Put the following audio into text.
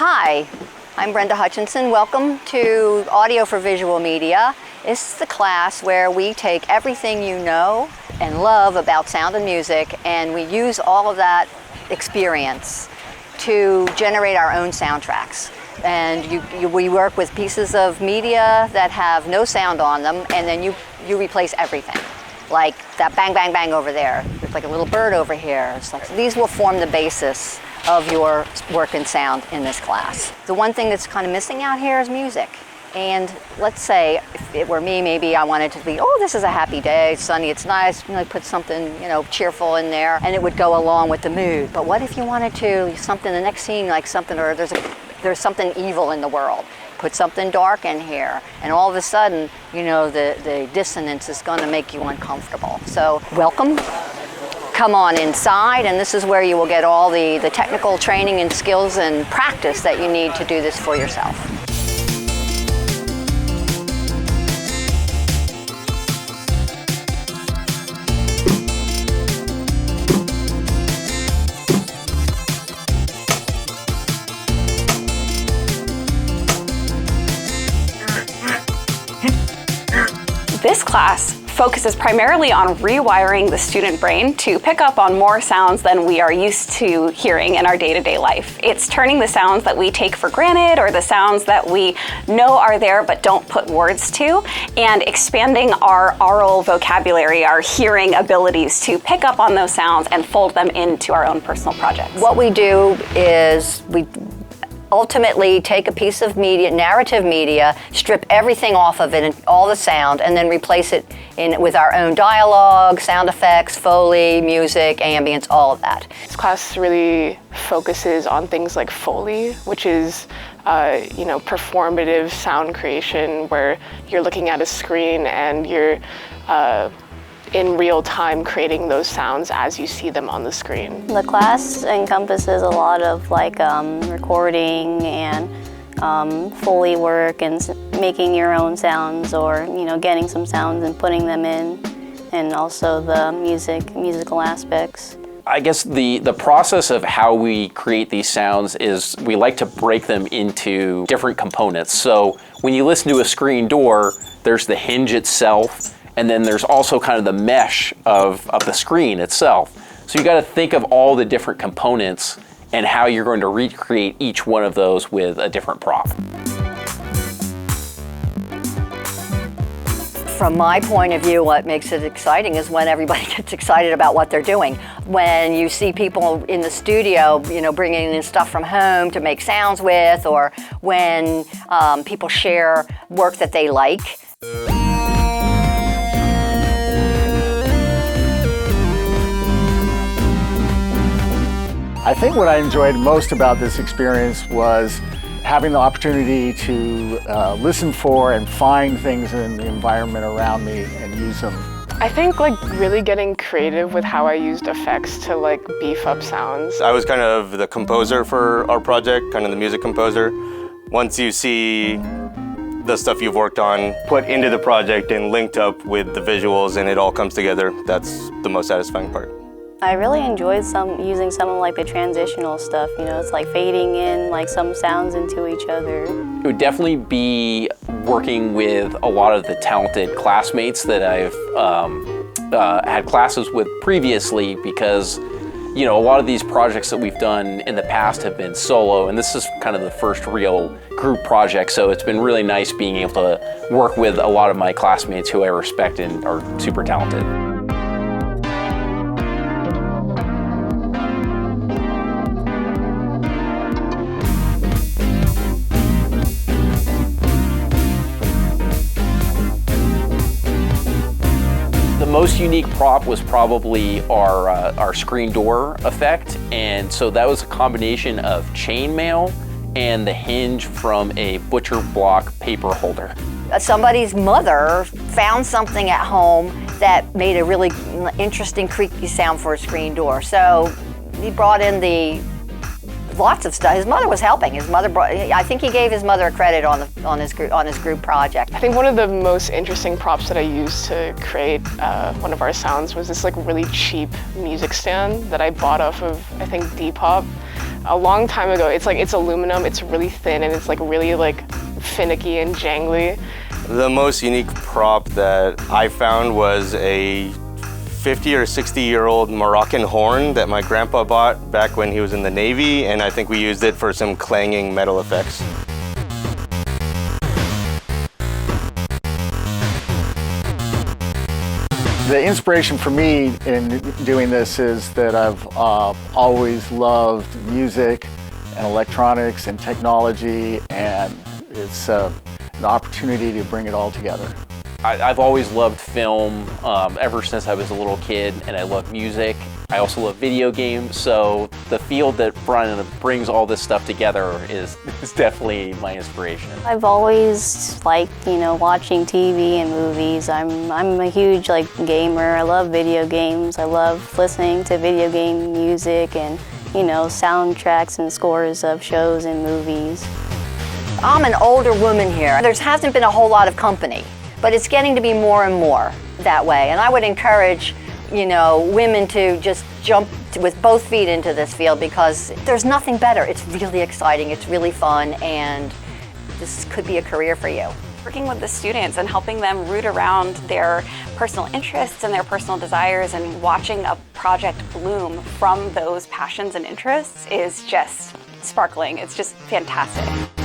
Hi, I'm Brenda Hutchinson. Welcome to Audio for Visual Media. This is the class where we take everything you know and love about sound and music, and we use all of that experience to generate our own soundtracks. And we work with pieces of media that have no sound on them, and then you replace everything. Like that bang, bang, bang over there. There's like a little bird over here. It's like, these will form the basis of your work in sound in this class. The one thing that's kind of missing out here is music. And let's say if it were me, maybe I wanted to be, oh, this is a happy day, it's sunny, it's nice, put something, cheerful in there, and it would go along with the mood. But what if you wanted to, something, the next scene, like something, or there's something evil in the world. Put something dark in here, and all of a sudden, the dissonance is going to make you uncomfortable. So welcome. Come on inside, and this is where you will get all the technical training and skills and practice that you need to do this for yourself. This class focuses primarily on rewiring the student brain to pick up on more sounds than we are used to hearing in our day-to-day life. It's turning the sounds that we take for granted or the sounds that we know are there but don't put words to, and expanding our aural vocabulary, our hearing abilities to pick up on those sounds and fold them into our own personal projects. What we do is we ultimately take a piece of media, narrative media, strip everything off of it and all the sound, and then replace it with our own dialogue, sound effects, Foley, music, ambience, all of that. This class really focuses on things like Foley, which is performative sound creation, where you're looking at a screen and you're in real time creating those sounds as you see them on the screen. The class encompasses a lot of recording and Foley work and making your own sounds, or getting some sounds and putting them in, and also the musical aspects. I guess the process of how we create these sounds is we like to break them into different components. So when you listen to a screen door, there's the hinge itself, and then there's also kind of the mesh of the screen itself. So you got to think of all the different components and how you're going to recreate each one of those with a different prop. From my point of view, what makes it exciting is when everybody gets excited about what they're doing. When you see people in the studio, bringing in stuff from home to make sounds with, or when people share work that they like. I think what I enjoyed most about this experience was having the opportunity to listen for and find things in the environment around me and use them. I think really getting creative with how I used effects to beef up sounds. I was kind of the composer for our project, kind of the music composer. Once you see the stuff you've worked on put into the project and linked up with the visuals and it all comes together, that's the most satisfying part. I really enjoyed using some of the transitional stuff. It's like fading in some sounds into each other. It would definitely be working with a lot of the talented classmates that I've had classes with previously, because a lot of these projects that we've done in the past have been solo, and this is kind of the first real group project, so it's been really nice being able to work with a lot of my classmates who I respect and are super talented. The most unique prop was probably our screen door effect, and so that was a combination of chainmail and the hinge from a butcher block paper holder. Somebody's mother found something at home that made a really interesting creaky sound for a screen door. So he brought in lots of stuff. His mother was helping. I think he gave his mother credit on his group project. I think one of the most interesting props that I used to create one of our sounds was this really cheap music stand that I bought off of, I think, Depop. a long time ago. It's aluminum, it's really thin, and it's like really like finicky and jangly. The most unique prop that I found was a 50 or 60-year-old Moroccan horn that my grandpa bought back when he was in the Navy, and I think we used it for some clanging metal effects. The inspiration for me in doing this is that I've always loved music and electronics and technology, and it's an opportunity to bring it all together. I've always loved film ever since I was a little kid, and I love music. I also love video games, so the field that brings all this stuff together is definitely my inspiration. I've always liked, watching TV and movies. I'm a huge gamer. I love video games. I love listening to video game music and, soundtracks and scores of shows and movies. I'm an older woman here. There hasn't been a whole lot of company, but it's getting to be more and more that way. And I would encourage, women to just jump with both feet into this field because there's nothing better. It's really exciting, it's really fun, and this could be a career for you. Working with the students and helping them root around their personal interests and their personal desires and watching a project bloom from those passions and interests is just sparkling. It's just fantastic.